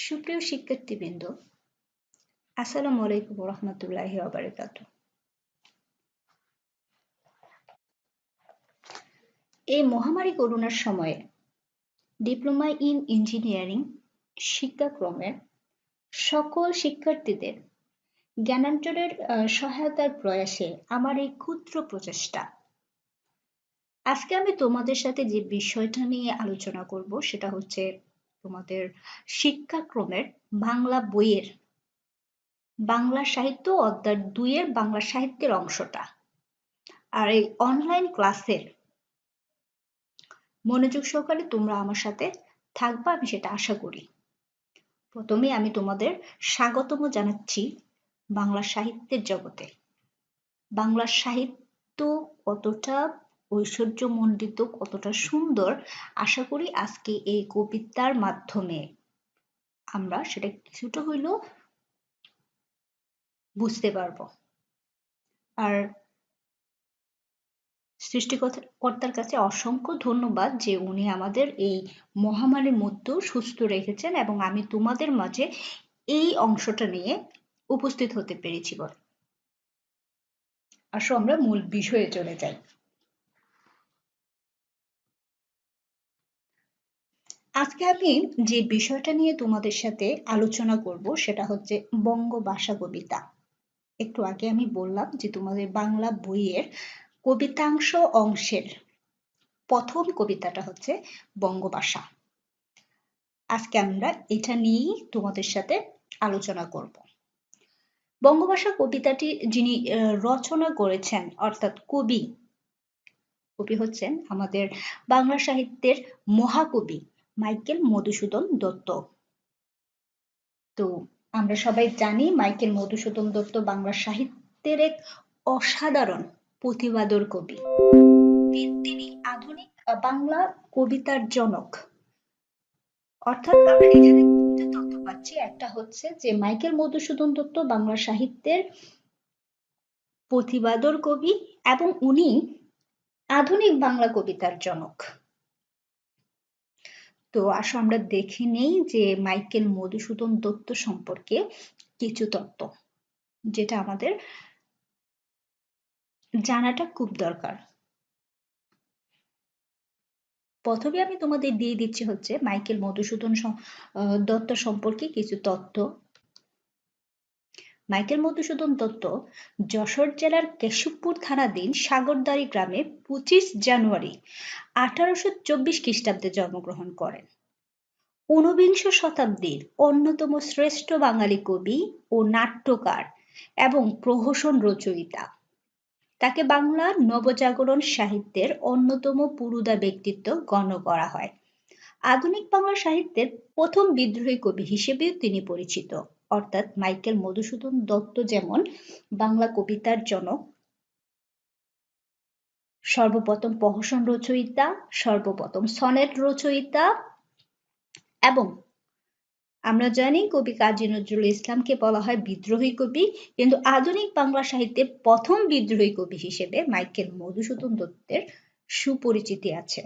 সুপ্রিয় শিক্ষার্থীবৃন্দ, আসসালামু আলাইকুম রহমতুল্লাহি ওয়া বারাকাতুহু। এই মহামারী করোনার সময়ে ডিপ্লোমা ইন ইঞ্জিনিয়ারিং শিক্ষাক্রমের সকল শিক্ষার্থীদের জ্ঞানার্জনের সহায়তার প্রয়াসে আমার এই ক্ষুদ্র প্রচেষ্টা। আজকে আমি তোমাদের সাথে যে বিষয়টা নিয়ে আলোচনা করব সেটা হচ্ছে তোমাদের শিক্ষাক্রমের বাংলা বইয়ের বাংলা সাহিত্য অধ্যায় 2 এর বাংলা সাহিত্যের অংশটা। আর এই অনলাইন ক্লাসের মনোযোগ সহকারে তোমরা আমার সাথে থাকবা, আমি সেটা আশা করি। প্রথমে আমি তোমাদের স্বাগতম জানাচ্ছি বাংলা সাহিত্যের জগতে। বাংলা সাহিত্য কতটা ঐশ্বর্যমণ্ডিত, কতটা সুন্দর, আশা করি আজকে এই কবিতার মাধ্যমে আমরা সেটা কিছুটা হইলেও বুঝতে পারবো। আর সৃষ্টিকর্তার কাছে অসংখ্য ধন্যবাদ যে উনি আমাদের এই মহামারীর মধ্যেও সুস্থ রেখেছেন এবং আমি তোমাদের মাঝে এই অংশটা নিয়ে উপস্থিত হতে পেরেছি বলে। আসো আমরা মূল বিষয়ে চলে যাই। আজকে আমি যে বিষয়টা নিয়ে তোমাদের সাথে আলোচনা করব সেটা হচ্ছে বঙ্গভাষা কবিতা। একটু আগে আমি বললাম যে তোমাদের বাংলা বইয়ের কবিতাংশ অংশের প্রথম কবিতাটা হচ্ছে বঙ্গভাষা। আজকে আমরা এটা নিয়েই তোমাদের সাথে আলোচনা করব। বঙ্গভাষা কবিতাটি যিনি রচনা করেছেন অর্থাৎ কবি হচ্ছেন আমাদের বাংলা সাহিত্যের মহাকবি মাইকেল মধুসূদন দত্ত। তো আমরা সবাই জানি মাইকেল মধুসূদন দত্ত বাংলা সাহিত্যের এক অসাধারণ প্রতিভাধর কবি। তিনি আধুনিক বাংলা কবিতার জনক। অর্থাৎ আমরা এখানে দুটো তথ্য পাচ্ছি, একটা হচ্ছে যে মাইকেল মধুসূদন দত্ত বাংলা সাহিত্যের প্রতিভাধর কবি এবং উনি আধুনিক বাংলা কবিতার জনক। তো আসো আমরা দেখে নেই যে মাইকেল মধুসূদন দত্ত সম্পর্কে কিছু তথ্য যেটা আমাদের জানাটা খুব দরকার। প্রথমে আমি তোমাদের দিয়ে দিচ্ছি হচ্ছে মাইকেল মধুসূদন দত্ত সম্পর্কে কিছু তথ্য। মাইকেল মধুসূদন দত্ত যশোর জেলার কেশবপুর থানাধীন সাগরদাড়ি গ্রামে 25 জানুয়ারি 1824 খ্রিস্টাব্দে জন্মগ্রহণ করেন। ঊনবিংশ শতাব্দীর অন্যতম শ্রেষ্ঠ বাঙালি কবি ও নাট্যকার এবং প্রহসন রচয়িতা। তাকে বাংলা নবজাগরণ সাহিত্যের অন্যতম পুরুধা ব্যক্তিত্ব গণ্য করা হয়। আধুনিক বাংলা সাহিত্যের প্রথম বিদ্রোহী কবি হিসেবেও তিনি পরিচিত। অর্থাৎ মাইকেল মধুসূদন দত্ত যেমন বাংলা কবিতার জনক, সর্বপ্রথম প্রহসন রচয়িতা, সর্বপ্রথম সনেট রচয়িতা এবং আমরা জানি কবি কাজী নজরুল ইসলামকে বলা হয় বিদ্রোহী কবি, কিন্তু আধুনিক বাংলা সাহিত্যের প্রথম বিদ্রোহী কবি হিসেবে মাইকেল মধুসূদন দত্তের সুপরিচিতি আছে।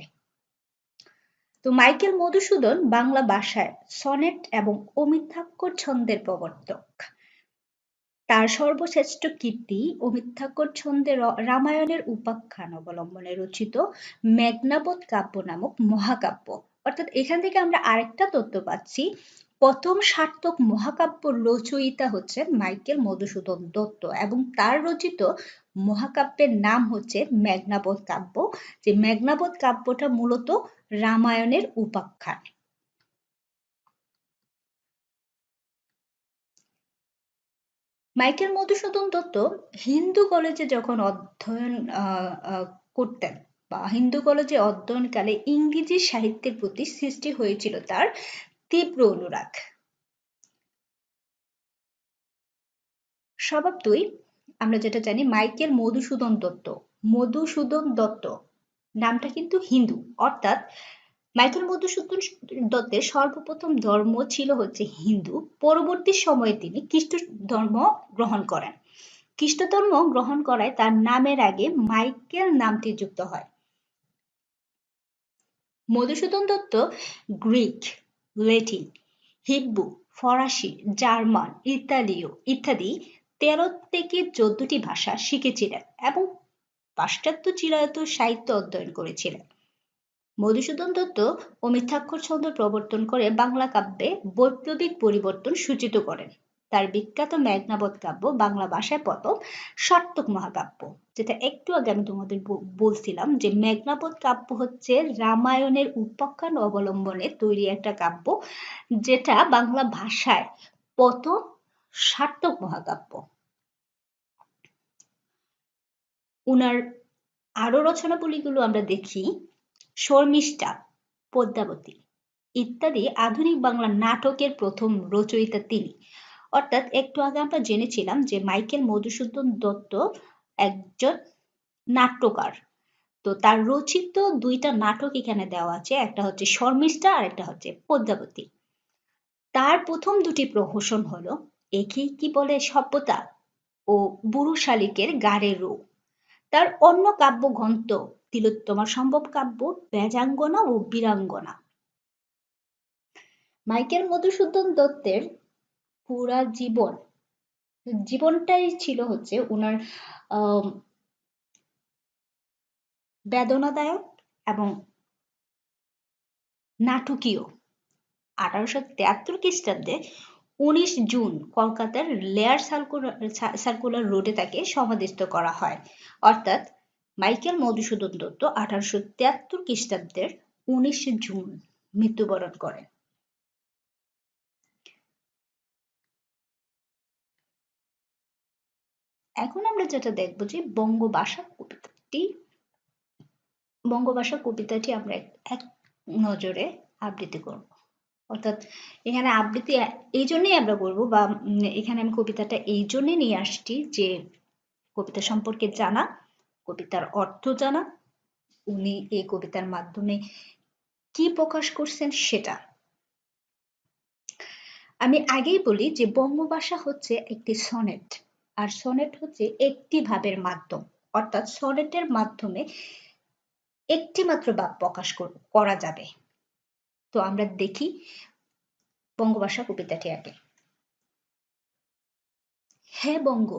তো মাইকেল মধুসূদন বাংলা ভাষায় সনেট এবং অমিত্রাক্ষর ছন্দের প্রবর্তক। তার সর্বশ্রেষ্ঠ কীর্তি অমিত্রাক্ষর ছন্দে রামায়ণের উপাখ্যান অবলম্বনে রচিত মেঘনাবধ কাব্য নামক মহাকাব্য। অর্থাৎ এখান থেকে আমরা আরেকটা তথ্য পাচ্ছি, প্রথম সার্থক মহাকাব্য রচয়িতা হচ্ছেন মাইকেল মধুসূদন দত্ত এবং তার রচিত মহাকাব্যের নাম হচ্ছে মেঘনাবধ কাব্য, যে মেঘনাবধ কাব্যটা মূলত রামায়ণের উপাখ্যান। মাইকেল মধুসূদন দত্ত হিন্দু কলেজে যখন অধ্যয়ন করতেন বা হিন্দু কলেজে অধ্যয়নকালে ইংরেজি সাহিত্যের প্রতি সৃষ্টি হয়েছিল তার তীব্র অনুরাগ। স্বভাবতই আমরা যেটা জানি মাইকেল মধুসূদন দত্ত নামটা কিন্তু হিন্দু, অর্থাৎ মাইকেল মধুসূদন দত্তের সর্বপ্রথম ধর্ম ছিল হচ্ছে হিন্দু। পরবর্তী সময়ে তিনি খ্রিস্ট ধর্ম গ্রহণ করেন। খ্রিস্ট ধর্ম গ্রহণ করায় তার নামের আগে মাইকেল নামটি যুক্ত হয়। Madhusudan Dutta Greek, Latin, Hebrew, ফরাসি, জার্মান, ইতালীয় ইত্যাদি ১৩ থেকে ১৪টি ভাষা শিখেছিলেন এবং পাশ্চাত্য চিরায়ত সাহিত্য অধ্যয়ন করেছিলেন। মধুসূদন দত্ত ও মিথ্যাক্ষর ছন্দ প্রবর্তন করে বাংলা কাব্যে বৈপ্লবিক পরিবর্তন সূচিত করেন। তার বিখ্যাত মেঘনাবধ কাব্য বাংলা ভাষায় প্রথম সার্থক মহাকাব্য, যেটা একটু আগে আমি তোমাদের বলছিলাম যে মেঘনাবধ কাব্য হচ্ছে রামায়ণের উপাখ্যান অবলম্বনে তৈরি একটা কাব্য, যেটা বাংলা ভাষায় প্রথম সার্থক মহাকাব্য। উনার আরো রচনাবলীগুলো আমরা দেখি, শর্মিষ্ঠা, পদ্মাবতী ইত্যাদি আধুনিক বাংলা নাটকের প্রথম রচয়িতা তিনি। অর্থাৎ একটু আগে আমরা জেনেছিলাম যে মাইকেল মধুসূদন দত্ত একজন নাট্যকার। তো তার রচিত দুইটা নাটক এখানে দেওয়া আছে, একটা হচ্ছে শর্মিষ্ঠা আর একটা হচ্ছে পদ্মাবতী। তার প্রথম দুটি প্রহসন হলো একেই কি বলে সভ্যতা ও বুড়ো শালিকের গাড়ে রো। তার অন্য কাব্যগ্রন্থ তিলোত্তমা সম্ভব কাব্য, বেজাঙ্গনা ও বীরাঙ্গনা। মাইকেল মধুসূদন দত্তের পুরা জীবনটাই ছিল হচ্ছে উনার বেদনাদায়ক এবং নাটকীয়। 1873 খ্রিস্টাব্দে 19 জুন কলকাতার লেয়ার সার্কুলার রোডে তাকে সমাধিস্থ করা হয়। অর্থাৎ মাইকেল মধুসূদন দত্ত 1873 খ্রিস্টাব্দের 19 জুন মৃত্যুবরণ করেন। এখন আমরা যেটা দেখবো যে বঙ্গভাষা কবিতাটি আমরা এক নজরে আবৃত্তি করব। অর্থাৎ এখানে আবৃত্তি এই জন্যই আমরা করবো, বা এখানে আমি কবিতাটা এই জন্যই নিয়ে আসছি যে কবিতা সম্পর্কে জানা, কবিতার অর্থ জানা, উনি এই কবিতার মাধ্যমে কি প্রকাশ করছেন সেটা। আমি আগেই বলি যে বঙ্গভাষা হচ্ছে একটি সনেট, আর সনেট হচ্ছে একটি ভাবের মাধ্যম। অর্থাৎ সনেটের মাধ্যমে একটি মাত্র ভাব প্রকাশ করা যাবে। তো আমরা দেখি বঙ্গভাষা কবিতাটি আগে। হে বঙ্গ,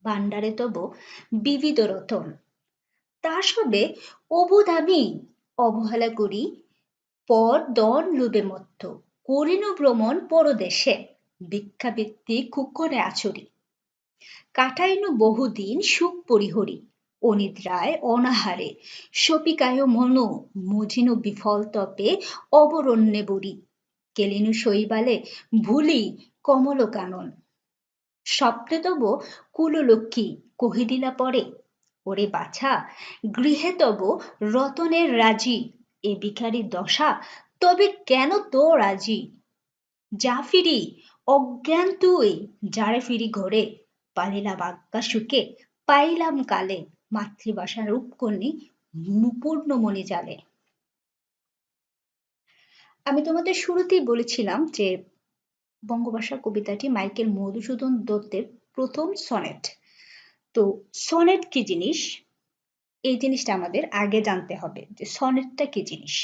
ভাণ্ডারে তব বিবিধ রতন, তা সবে অবোধ আমি অবহেলা করি, পর দন লোভে মত্ত করিনু ভ্রমণ পরদেশে, ভিক্ষাবৃত্তি কুক্ষণে আচরি, কাটাইনু বহুদিন সুখ পরিহরি, অনিদ্রায় অনাহারে সপিকায় মনো মজিনু বিফল তপে অবরণ্যে বরি, কেলিনু শৈবালে ভুলি কমল কানন, স্বপ্নে তব কুললক্ষ্মী কহিদিলা পরে, ওরে বাছা গৃহে তব রতনের রাজি, এ ভিখারি দশা তবে কেন তো রাজি, যা ফিরি অজ্ঞান তুই যারে ফিরি ঘরে, পালিলাম আজ্ঞা সুখে পাইলাম কালে, মাতৃভাষার রূপকন্যী পূর্ণমণি জালে। আমি তোমাদের শুরুতেই বলেছিলাম যে বঙ্গভাষা কবিতাটি মাইকেল মধুসূদন দত্তের প্রথম সনেট। তো সনেট কি জিনিস, এই জিনিসটা আমাদের আগে জানতে হবে যে সনেটটা কি জিনিস।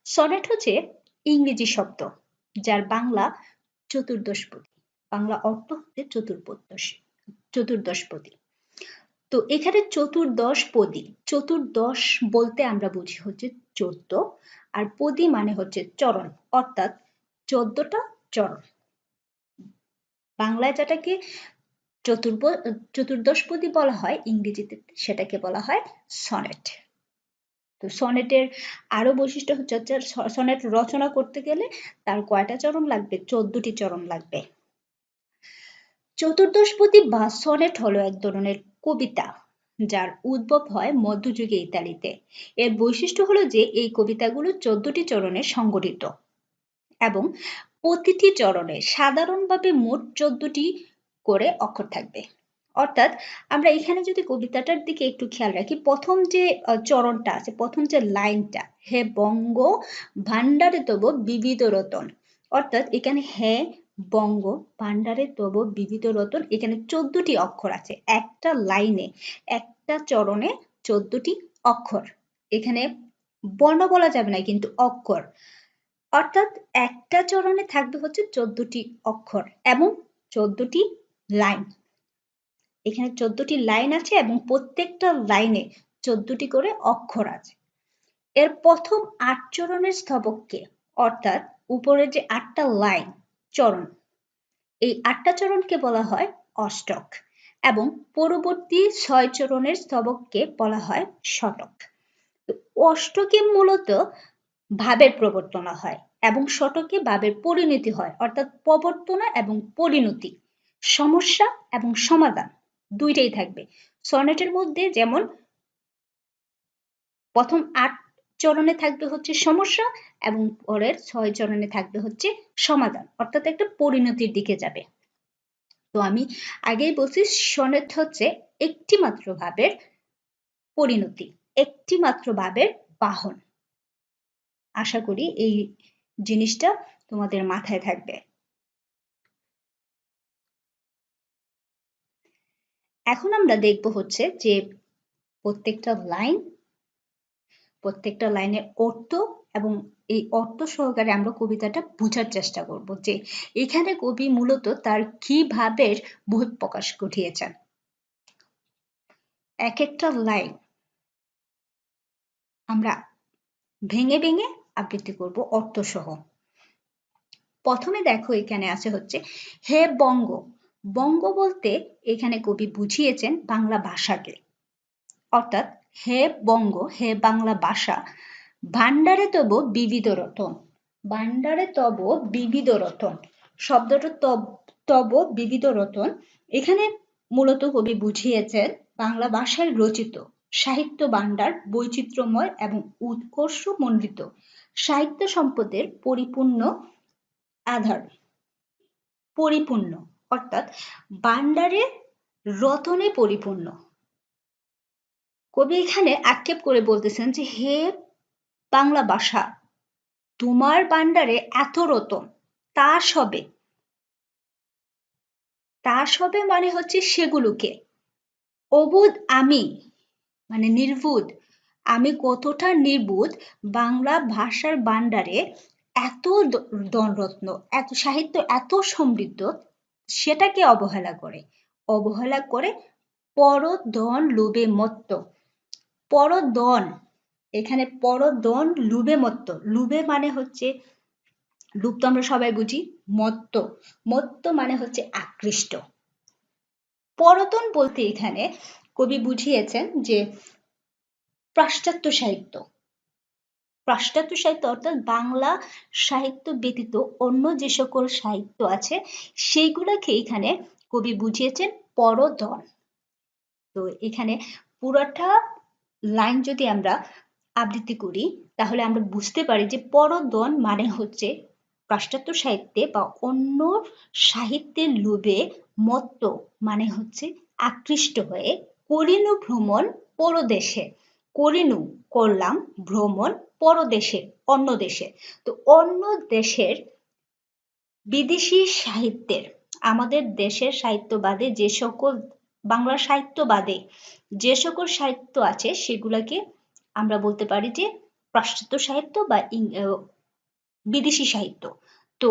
সনেট হচ্ছে ইংরেজি শব্দ, যার বাংলা চতুর্দশপদী। বাংলা অর্থ হচ্ছে চতুর্দশপদী। তো এখানে চতুর্দশপদী, চতুর্দশ বলতে আমরা বুঝি হচ্ছে 14, আর পদী মানে হচ্ছে চরণ, অর্থাৎ 14টা চরণ। বাংলায় যেটাকে চতুর্দশপদী বলা হয়, ইংরেজিতে সেটাকে বলা হয় সনেট। তো সনেটের আরো বৈশিষ্ট্য হচ্ছে সনেট রচনা করতে গেলে তার কয়টা চরণ লাগবে? 14টি চরণ লাগবে। চতুর্দশপদী বা সনেট হলো এক ধরনের কবিতা যার উদ্ভব হয় মধ্যযুগে ইতালিতে। এর বৈশিষ্ট্য হলো যে এই কবিতাগুলো 14টি চরণে সংগঠিত এবং প্রতিটি চরণে সাধারণভাবে মোট 14টি করে অক্ষর থাকবে। অর্থাৎ আমরা এখানে যদি কবিতাটার দিকে একটু খেয়াল রাখি, প্রথম যে চরণটা আছে, প্রথম যে লাইনটা, হে বঙ্গ ভাণ্ডারে তব বিবিধ রতন, অর্থাৎ এখানে হে বঙ্গ ভাণ্ডারে তব বিবিধ রতন, এখানে 14টি অক্ষর আছে একটা লাইনে, একটা চরণে 14টি অক্ষর। এখানে বর্ণ বলা যাবে না কিন্তু অক্ষর, অর্থাৎ একটা চরণে থাকবে হচ্ছে 14টি অক্ষর এবং 14টি লাইন। এখানে 14টি লাইন আছে এবং প্রত্যেকটা লাইনে 14টি করে অক্ষর আছে। এর প্রথম 8 চরণের স্তবককে, অর্থাৎ উপরের যে 8টা লাইন চরণ, এই 8টা চরণকে বলা হয় অষ্টক এবং পরবর্তী 6 চরণের স্তবককে বলা হয় শতক। অষ্টকে মূলত ভাবের প্রবর্তনা হয় এবং শতকে ভাবের পরিণতি হয়, অর্থাৎ প্রবর্তনা এবং পরিণতি, সমস্যা এবং সমাধান দুইটাই থাকবে। সনেটের মধ্যে যেমন প্রথম 8 চরণে থাকবে হচ্ছে সমস্যা এবং পরের 6 চরণে থাকবে হচ্ছে সমাধান, অর্থাৎ একটা পরিণতির দিকে যাবে। তো আমি আগেই বলছি সনেট হচ্ছে একটি মাত্র ভাবের পরিণতি, একটি মাত্র ভাবের বাহন। আশা করি এই জিনিসটা তোমাদের মাথায় থাকবে। এখন আমরা দেখব হচ্ছে যে প্রত্যেকটা লাইনের অর্থ এবং এই অর্থ সহকারে আমরা কবিতাটা বোঝার চেষ্টা করব যে এখানে কবি মূলত তার কি ভাবের বহিঃপ্রকাশ ঘটিয়েছেন। এক একটা লাইন আমরা ভেঙে ভেঙে আবৃত্তি করব অর্থ সহ। প্রথমে দেখো এখানে আছে হচ্ছে হে বঙ্গ। বঙ্গ বলতে এখানে কবি বুঝিয়েছেন বাংলা ভাষাকে, অর্থাৎ হে বঙ্গ, হে বাংলা ভাষা, ভান্ডারে তব বিবিধ রতন। ভান্ডারে তব বিবিধ রতন শব্দটা তব বিবিধ রতন, এখানে মূলত কবি বুঝিয়েছেন বাংলা ভাষায় রচিত সাহিত্য ভান্ডার বৈচিত্র্যময় এবং উৎকর্ষ মণ্ডিত সাহিত্য সম্পদের পরিপূর্ণ আধার, পরিপূর্ণ অর্থাৎ ভান্ডারে রতনে পরিপূর্ণ। কবি এখানে আক্ষেপ করে বলতেছেন যে হে বাংলা ভাষা, তোমার ভান্ডারে এত রতন, তাস হবে, তাস হবে মানে হচ্ছে সেগুলোকে, অবুধ আমি মানে নির্বুধ, আমি কতটা নির্বুধ বাংলা ভাষার ভান্ডারে এত ধনরত্ন, এত সাহিত্য এত সমৃদ্ধ, সেটাকে অবহেলা করে, অবহেলা করে পরধন লোভে মত্ত। পরধন, এখানে পরধন লোভে মত্ত, লোভে মানে হচ্ছে, লোভ তো আমরা সবাই বুঝি, মত্ত, মত্ত মানে হচ্ছে আকৃষ্ট। পরধন বলতে এখানে কবি বুঝিয়েছেন যে পাশ্চাত্য সাহিত্য, পাশ্চাত্য সাহিত্য অর্থাৎ বাংলা সাহিত্য ব্যতীত অন্য যে সকল সাহিত্য আছে সেইগুলোকে এখানে কবি বুঝিয়েছেন পরধন। তো এখানে পুরোটা লাইন যদি আমরা আবৃত্তি করি তাহলে আমরা বুঝতে পারি যে পরধন মানে হচ্ছে পাশ্চাত্য সাহিত্যে বা অন্য সাহিত্যের লোভে মত্ত মানে হচ্ছে আকৃষ্ট হয়ে করিনু ভ্রমণ পরদেশে, করিনু করলাম ভ্রমণ পরদেশে অন্য দেশে। তো অন্য দেশের বিদেশি সাহিত্যের, আমাদের দেশের সাহিত্য বাদে যে সকল, বাংলা সাহিত্য বাদে যে সকল সাহিত্য আছে সেগুলোকে আমরা বলতে পারি যে পাশ্চাত্য সাহিত্য বা বিদেশি সাহিত্য। তো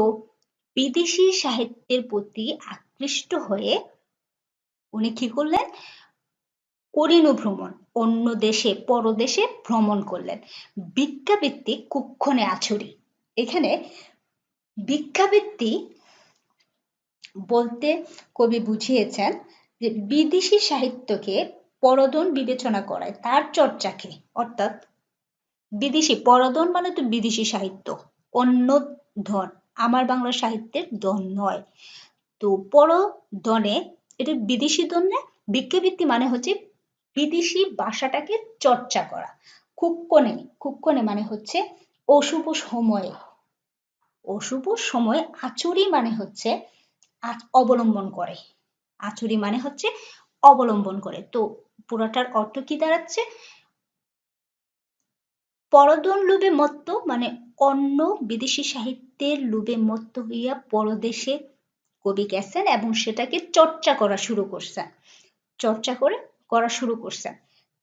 বিদেশি সাহিত্যের প্রতি আকৃষ্ট হয়ে উনি কি করলেন, করিনু ভ্রমণ, অন্য দেশে পরদেশে ভ্রমণ করলেন। ভিক্ষাবৃত্তি কুক্ষণে আছড়ি, এখানে ভিক্ষাবৃত্তি বলতে কবি বুঝিয়েছেন যে বিদেশি সাহিত্যকে পরধন বিবেচনা করায়, তার চর্চাকে, অর্থাৎ বিদেশি পরধন মানে তো বিদেশি সাহিত্য, অন্য ধন, আমার বাংলা সাহিত্যের ধন নয়। তো পরধনে এটা বিদেশি ধনে, ভিক্ষাবৃত্তি মানে হচ্ছে বিদেশি ভাষাটাকে চর্চা করা। কুক্ষণে, কুক্ষণে মানে হচ্ছে অশুভ সময়ে, অশুভ সময়ে আচুরি মানে হচ্ছে অবলম্বন করে, আচুরি মানে হচ্ছে অবলম্বন করে। তো পুরোটার অর্থ কি দাঁড়াচ্ছে, পরধন লোভে মত্ত মানে অন্য বিদেশি সাহিত্যের লোভে মত্ত হইয়া পরদেশে কবি গেছেন এবং সেটাকে চর্চা করা শুরু করছেন, চর্চা করা শুরু করছেন।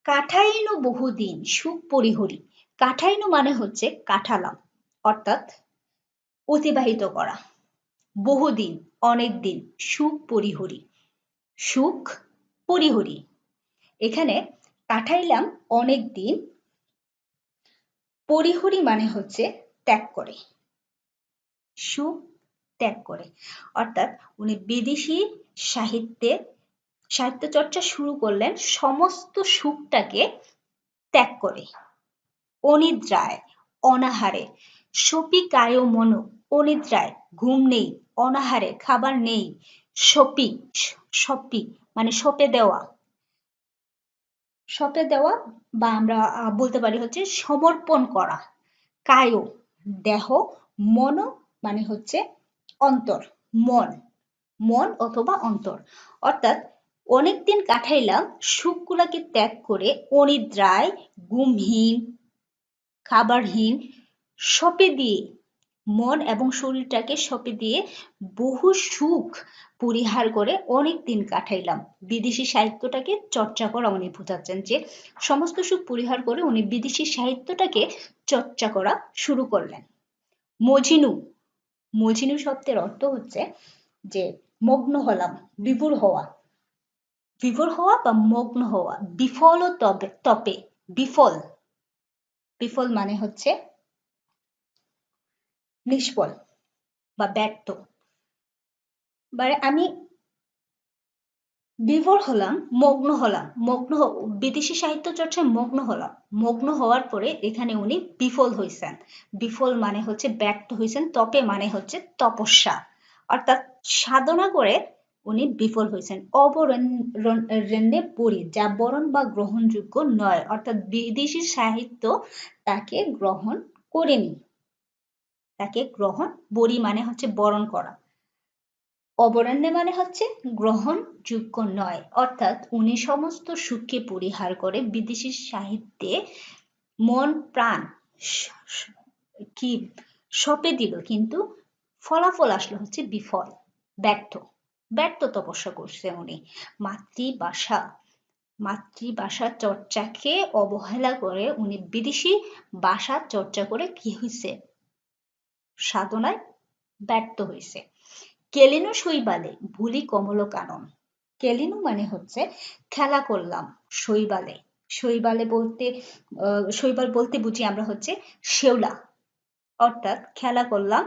কাটাইনো বহুদিন সুখ পরিহরি, কাঠাইনু মানে হচ্ছে কাঠালাম, অর্থাৎ অতিবাহিত করা, বহুদিন, অনেক দিন, সুখ পরিহরি, সুখ পরিহরি। এখানে কাঠাইলাম অনেক দিন, পরিহরি মানে হচ্ছে ত্যাগ করে, সুখ ত্যাগ করে, অর্থাৎ উনি বিদেশি সাহিত্য চর্চা শুরু করলেন সমস্ত সুখটাকে ত্যাগ করে। অনিদ্রায়, অনাহারে, সপি কায় মন, অনিদ্রায় ঘুম নেই, অনাহারে খাবার নেই, সপি সপি মানে সপে দেওয়া, সপে দেওয়া বা আমরা বলতে পারি হচ্ছে সমর্পণ করা, কায় দেহ, মন মানে হচ্ছে অন্তর, মন, মন অথবা অন্তর, অর্থাৎ অনেকদিন কাটাইলাম সুখগুলাকে ত্যাগ করে অনিদ্রায়, ঘুমহীন, খাবারহীন, সপে দিয়ে, মন এবং শরীরটাকে সপে দিয়ে বহু সুখ পরিহার করে অনেক দিন কাটাইলাম। বিদেশি সাহিত্যটাকে চর্চা করা উনি বোঝাচ্ছেন যে সমস্ত সুখ পরিহার করে উনি বিদেশি সাহিত্যটাকে চর্চা করা শুরু করলেন। মজিনু, মজিনু শব্দের অর্থ হচ্ছে যে মগ্ন হলাম, বিভোর হওয়া, বিভোর হওয়া বা মগ্ন হওয়া, বিফল ও তপে, বিফল, বিফল মানে হচ্ছে নিষ্ফল বা ব্যর্থ। মানে আমি বিভোর হলাম, মগ্ন হলাম, বিদেশি সাহিত্য চর্চায় মগ্ন হলাম, মগ্ন হওয়ার পরে এখানে উনি বিফল হয়েছেন, বিফল মানে হচ্ছে ব্যর্থ হয়েছেন, তপে মানে হচ্ছে তপস্যা, অর্থাৎ সাধনা করে উনি বিফল হয়েছেন। অবরণ্যে পড়ি, যা বরণ বা গ্রহণযোগ্য নয়, অর্থাৎ বিদেশি সাহিত্য তাকে গ্রহণ করেনি, তাকে গ্রহণ, বরি মানে হচ্ছে বরণ করা, অবরণ্যে মানে হচ্ছে গ্রহণযোগ্য নয়, অর্থাৎ উনি সমস্ত সুখকে পরিহার করে বিদেশি সাহিত্যে মন প্রাণ কি সপে দিল, কিন্তু ফলাফল আসলো হচ্ছে বিফল, ব্যর্থ, ব্যর্থ তপস্যা করছে উনি। মাতৃভাষা, মাতৃভাষা চর্চাকে অবহেলা করে উনি বিদেশি ভাষা চর্চা করে কি হয়েছে, সাধনায় ব্যর্থ হয়েছে। কেলিনু শৈবালে ভুলি কমল কানন, কেলিনু মানে হচ্ছে খেলা করলাম শৈবালে, শৈবালে বলতে শৈবাল বলতে বুঝি আমরা হচ্ছে শেওলা, অর্থাৎ খেলা করলাম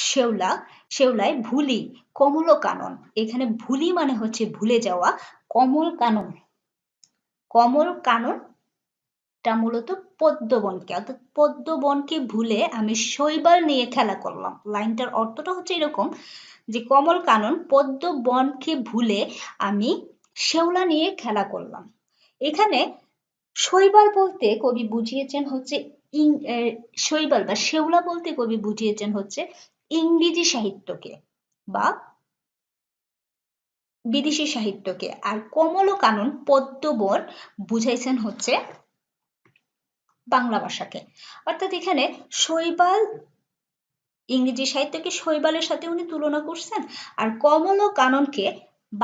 শেওলা, শেওলায় ভুলি কমল কানন, এখানে ভুলি মানে হচ্ছে ভুলে যাওয়া, কমল কানন, কমল কানন টা মূলত পদ্মবনকে, অর্থাৎ পদ্মবনকে ভুলে আমি শৈবাল নিয়ে খেলা করলাম, লাইনটার অর্থটা হচ্ছে এরকম যে কমল কানন পদ্মবনকে ভুলে আমি শেওলা নিয়ে খেলা করলাম। এখানে শৈবাল বলতে কবি বুঝিয়েছেন হচ্ছে শৈবাল বা শেওলা বলতে কবি বুঝিয়েছেন হচ্ছে ইংরেজি সাহিত্যকে বা বিদেশি সাহিত্যকে, আর কমল কানন পদ্মবন বুঝাইছেন হচ্ছে বাংলা ভাষাকে, অর্থাৎ এখানে শৈবাল ইংরেজি সাহিত্যকে শৈবালের সাথে উনি তুলনা করছেন, আর কমল ও কাননকে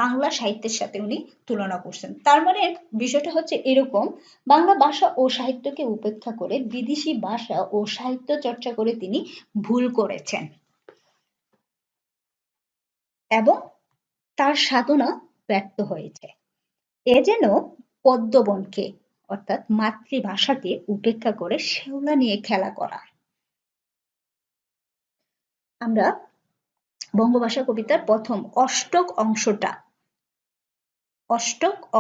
বাংলা সাহিত্যের সাথে উনি তুলনা করছেন। তার মানে বিষয়টা হচ্ছে এরকম, বাংলা ভাষা ও সাহিত্যকে উপেক্ষা করে বিদেশি ভাষা ও সাহিত্য চর্চা করে তিনি ভুল করেছেন এবং তার সাধনা ব্যর্থ হয়েছে। এ যেন পদ্মবনকে অর্থাৎ মাতৃভাষাকে উপেক্ষা করে শেওলা নিয়ে খেলা করা। আমরা বঙ্গভাষা কবিতার প্রথম অষ্টক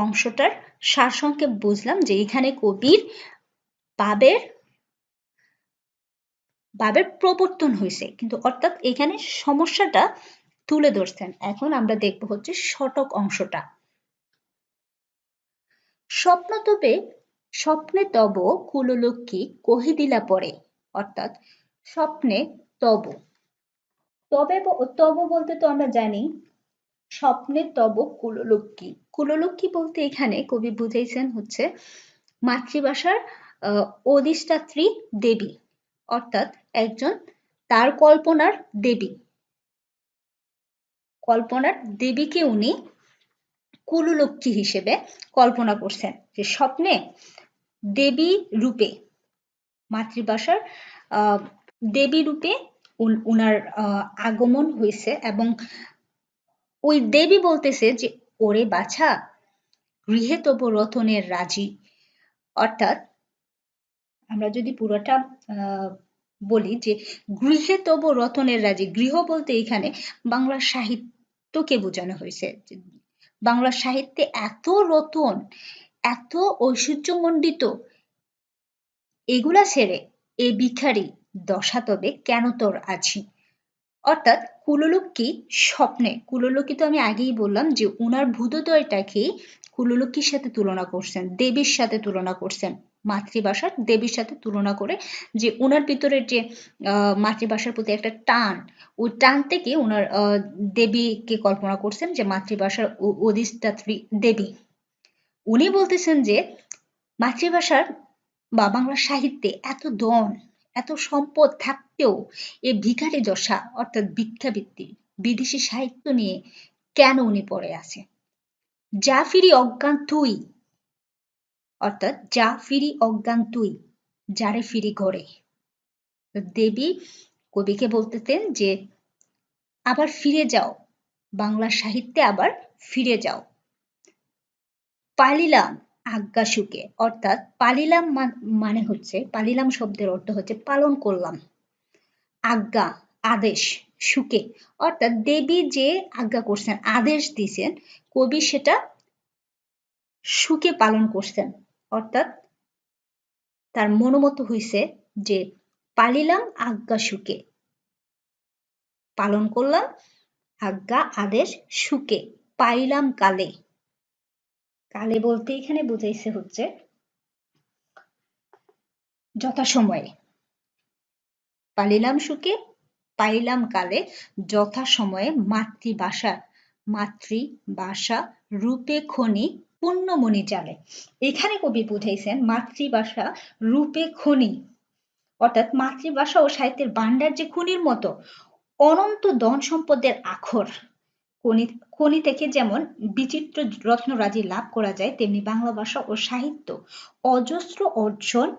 অংশটার সারসংক্ষেপ বুঝলাম যে এখানে কবির ভাবের প্রবর্তন হয়েছে, কিন্তু অর্থাৎ এখানে সমস্যাটা তুলে ধরছেন। এখন আমরা দেখব হচ্ছে শতক অংশটা। স্বপ্নে তব কুললক্ষ্মী কহি দিলা পরে, অর্থাৎ স্বপ্নে তব, তব বলতে তো আমরা জানি স্বপ্নে তব কুললক্ষ্মী, কুললক্ষ্মী বলতে এখানে কবি বুঝাইছেন হচ্ছে মাতৃভাষার অধিষ্ঠাত্রী দেবী, অর্থাৎ একজন তার কল্পনার দেবীকে উনি কুললক্ষ্মী হিসেবে কল্পনা করছেন, যে স্বপ্নে দেবী রূপে মাতৃভাষার দেবী রূপে উনার আগমন হয়েছে এবং ওই দেবী বলতেছে যে ওরে বাছা গৃহে তব রতনের রাজি। অর্থাৎ আমরা যদি পুরোটা বলি যে গৃহে তব রতনের রাজি, গৃহ বলতে এখানে বাংলা সাহিত্যকে বোঝানো হয়েছে। বাংলা সাহিত্যে এত রতন, এত ঐশ্বর্যমণ্ডিত, এগুলা ছেড়ে এ ভিখারি দশা তবে কেন তোর আছি। অর্থাৎ কুললক্ষ্মী স্বপ্নে, কুললক্ষ্মী তো আমি আগেই বললাম যে উনার ভূতোদয়টাকে কুললক্ষ্মীর সাথে তুলনা করছেন, দেবীর সাথে তুলনা করছেন, মাতৃভাষার দেবীর সাথে তুলনা করে যে উনার ভিতরের যে মাতৃভাষার প্রতি একটা টান, ওই টান থেকে উনার দেবীকে কল্পনা করছেন যে মাতৃভাষার অধিষ্ঠাত্রী দেবী। উনি বলতেছেন যে মাতৃভাষার বা বাংলা সাহিত্যে এত ধন, এত সম্পদ থাকতেও এ ভিখারি দশা অর্থাৎ ভিক্ষাবৃত্তি বিদেশি সাহিত্য নিয়ে কেন উনি পড়ে আছে। যা ফিরি অজ্ঞান তুই, অর্থাৎ যা ফিরি অজ্ঞান তুই, যারে ফিরি ঘরে। দেবী কবিকে বলতেছেন যে আবার ফিরে যাও, বাংলা সাহিত্যে আবার ফিরে যাও। পালিলাম আজ্ঞা সুখে, অর্থাৎ পালিলাম মানে হচ্ছে, পালিলাম শব্দের অর্থ হচ্ছে পালন করলাম, আজ্ঞা আদেশ সুখে, অর্থাৎ দেবী যে আজ্ঞা করছেন, আদেশ দিছেন, কবি সেটা সুখে পালন করছেন। অর্থাৎ তার মনোমত হইছে যে পালিলাম আজ্ঞা সুখে, পালন করলাম আজ্ঞা আদেশ সুখে, পাইলাম কালে। কালে বলতে এখানে বুঝাইছে হচ্ছে যথাসময়ে, পালিলাম সুখে পাইলাম কালে যথাসময়ে মাতৃভাষা রূপে খনি পুণ্যমণি চালে। এখানে কবি বুঝাইছেন মাতৃভাষা রূপে খনি, অর্থাৎ মাতৃভাষা ও সাহিত্যের ভান্ডার যে খনির মতো অনন্ত ধন সম্পদের আখর। খনি থেকে যেমন বিচিত্র রত্নরাজি লাভ করা যায়, তেমনি বাংলা ভাষা ও সাহিত্য অজস্র অর্জন,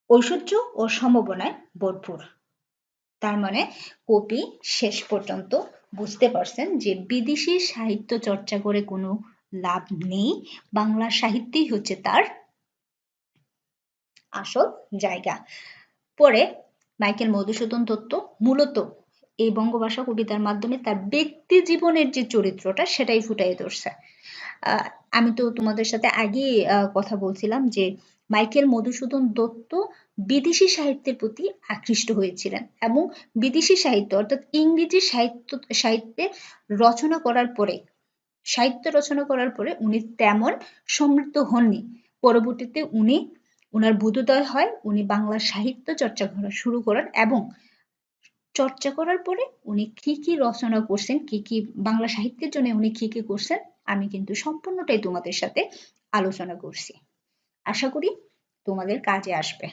ঐশ্বর্য ও সম্ভাবনায় ভরপুর। তার মানে কবি শেষ পর্যন্ত বুঝতে পারছেন যে বিদেশি সাহিত্য চর্চা করে কোনো লাভ নেই, বাংলা সাহিত্যই হচ্ছে তার আসল জায়গা। পরে মাইকেল মধুসূদন দত্ত মূলত এই বঙ্গভাষা কবিতার মাধ্যমে তার ব্যক্তি জীবনের যে চরিত্রটা সেটাই ফুটাই ধরছে। আমি তো তোমাদের সাথে আগেই কথা বলছিলাম যে মাইকেল মধুসূদন দত্ত বিদেশি সাহিত্যের প্রতি আকৃষ্ট হয়েছিলেন এবং বিদেশি সাহিত্য অর্থাৎ ইংরেজি সাহিত্যে রচনা করার পরে উনি তেমন সমৃদ্ধ হননি। পরবর্তীতে উনার বোধোদয় হয়, উনি বাংলা সাহিত্য চর্চা করা শুরু করেন এবং চর্চা করার পরে উনি কি কি রচনা করছেন, কি কি বাংলা সাহিত্যের জন্য উনি কি কি করছেন, আমি কিন্তু সম্পূর্ণটাই তোমাদের সাথে আলোচনা করছি। আশা করি তোমাদের কাজে আসবে।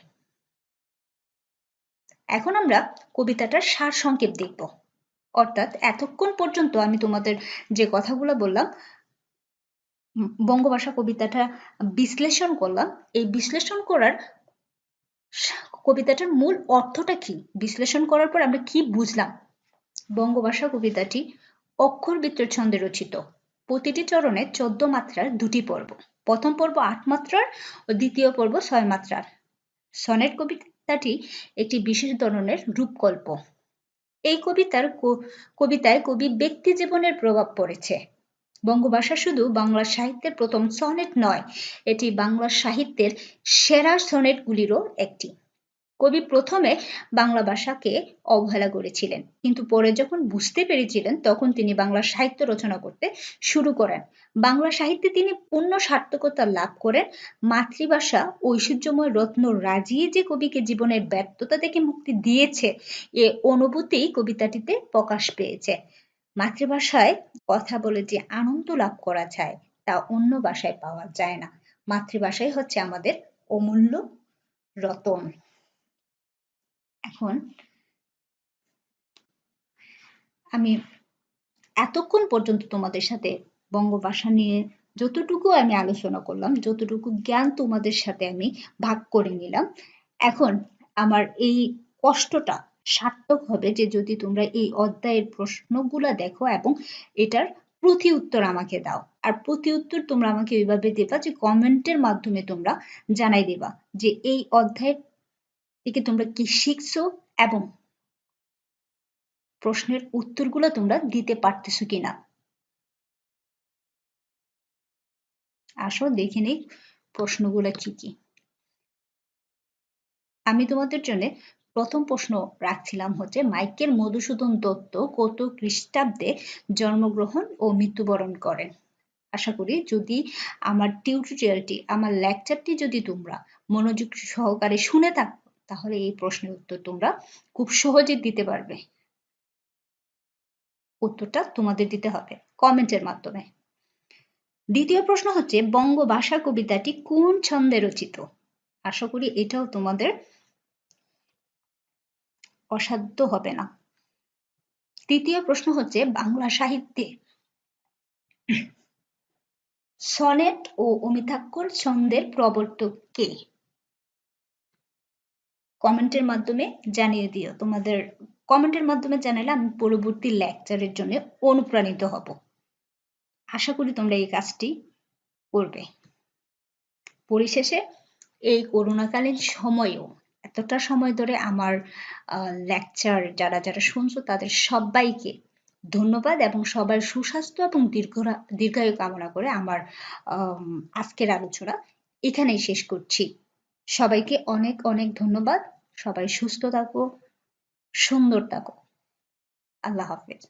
এখন আমরা কবিতাটার সার সংক্ষেপ দেখব। অর্থাৎ এতক্ষণ পর্যন্ত আমি তোমাদের যে কথাগুলো বললাম, বঙ্গভাষা কবিতাটা বিশ্লেষণ করলাম, এই বিশ্লেষণ করার কবিতাটার মূল অর্থটা কি, বিশ্লেষণ করার পর আমরা কি বুঝলাম। বঙ্গভাষা কবিতাটি অক্ষরবৃত্তের ছন্দে রচিত, প্রতিটি চরণে 14 মাত্রার দুটি পর্ব, প্রথম পর্ব 8 মাত্রার ও দ্বিতীয় পর্ব 6 মাত্রার। সনেট কবিতাটি একটি বিশেষ ধরনের রূপকল্প। এই কবিতায় কবি ব্যক্তি জীবনের প্রভাব পড়েছে। বঙ্গভাষা শুধু বাংলা সাহিত্যের প্রথম সনেট নয়, এটি বাংলা সাহিত্যের সেরা সনেটগুলিরও একটি। কবি প্রথমে বাংলা ভাষাকে অবহেলা করেছিলেন, কিন্তু পরে যখন বুঝতে পেরেছিলেন তখন তিনি বাংলা সাহিত্য রচনা করতে শুরু করেন। বাংলা সাহিত্যে তিনি পূর্ণ সার্থকতা লাভ করেন। মাতৃভাষা ঐশ্বর্যময় রত্ন রাজিয়ে যে কবিকে জীবনের ব্যর্থতা থেকে মুক্তি দিয়েছে, এ অনুভূতি কবিতাটিতে প্রকাশ পেয়েছে। মাতৃভাষায় কথা বলে যে আনন্দ লাভ করা যায় তা অন্য ভাষায় পাওয়া যায় না। মাতৃভাষাই হচ্ছে আমাদের অমূল্য রতন। এখন আমি এতক্ষণ পর্যন্ত তোমাদের সাথে বঙ্গভাষা নিয়ে যতটুকু আমি আলোচনা করলাম, যতটুকু জ্ঞান তোমাদের সাথে আমি ভাগ করে নিলাম, এখন আমার এই কষ্টটা সার্থক হবে যে যদি তোমরা এই অধ্যায়ের প্রশ্নগুলা দেখো এবং এটার প্রতি উত্তর আমাকে দাও। আর প্রতি উত্তর তোমরা আমাকে এইভাবে দেবা যে কমেন্টের মাধ্যমে তোমরা জানাই দিবা যে এই অধ্যায়ের থেকে তোমরা কি শিখছো এবং প্রশ্নের উত্তরগুলো তোমরা দিতে পারতেছো কিনা। আসো দেখে নিই প্রশ্নগুলো কি কি। আমি তোমাদের জন্য প্রথম প্রশ্ন রাখছিলাম হচ্ছে মাইকেল মধুসূদন দত্ত কত খ্রিস্টাব্দে জন্মগ্রহণ ও মৃত্যুবরণ করেন। আশা করি যদি আমার টিউটোরিয়ালটি আমার লেকচারটি যদি তোমরা মনোযোগ সহকারে শুনে থাকো তাহলে এই প্রশ্নের উত্তর তোমরা খুব সহজে দিতে পারবে। উত্তরটা তোমাদের দিতে হবে কমেন্টের মাধ্যমে। দ্বিতীয় প্রশ্ন হচ্ছে বঙ্গভাষা কবিতাটি কোন ছন্দে রচিত। আশা করি এটাও তোমাদের অসাধ্য হবে না। তৃতীয় প্রশ্ন হচ্ছে বাংলা সাহিত্যে সনেট ও অমিতাক্ষর ছন্দের প্রবর্তক কে। কমেন্টের মাধ্যমে জানিয়ে দিও। তোমাদের কমেন্টের মাধ্যমে জানালে আমি পরবর্তী লেকচারের জন্য অনুপ্রাণিত হব। আশা করি তোমরা এই কাজটি করবে। পরিশেষে এই করোনাকালীন সময়েও এতটা সময় ধরে আমার লেকচার যারা যারা শুনছো তাদের সবাইকে ধন্যবাদ এবং সবার সুস্বাস্থ্য এবং দীর্ঘায়ু কামনা করে আমার আজকের আলোচনা এখানেই শেষ করছি। সবাইকে অনেক অনেক ধন্যবাদ। সবাই সুস্থ থাকো, সুন্দর থাকো। আল্লাহ হাফেজ।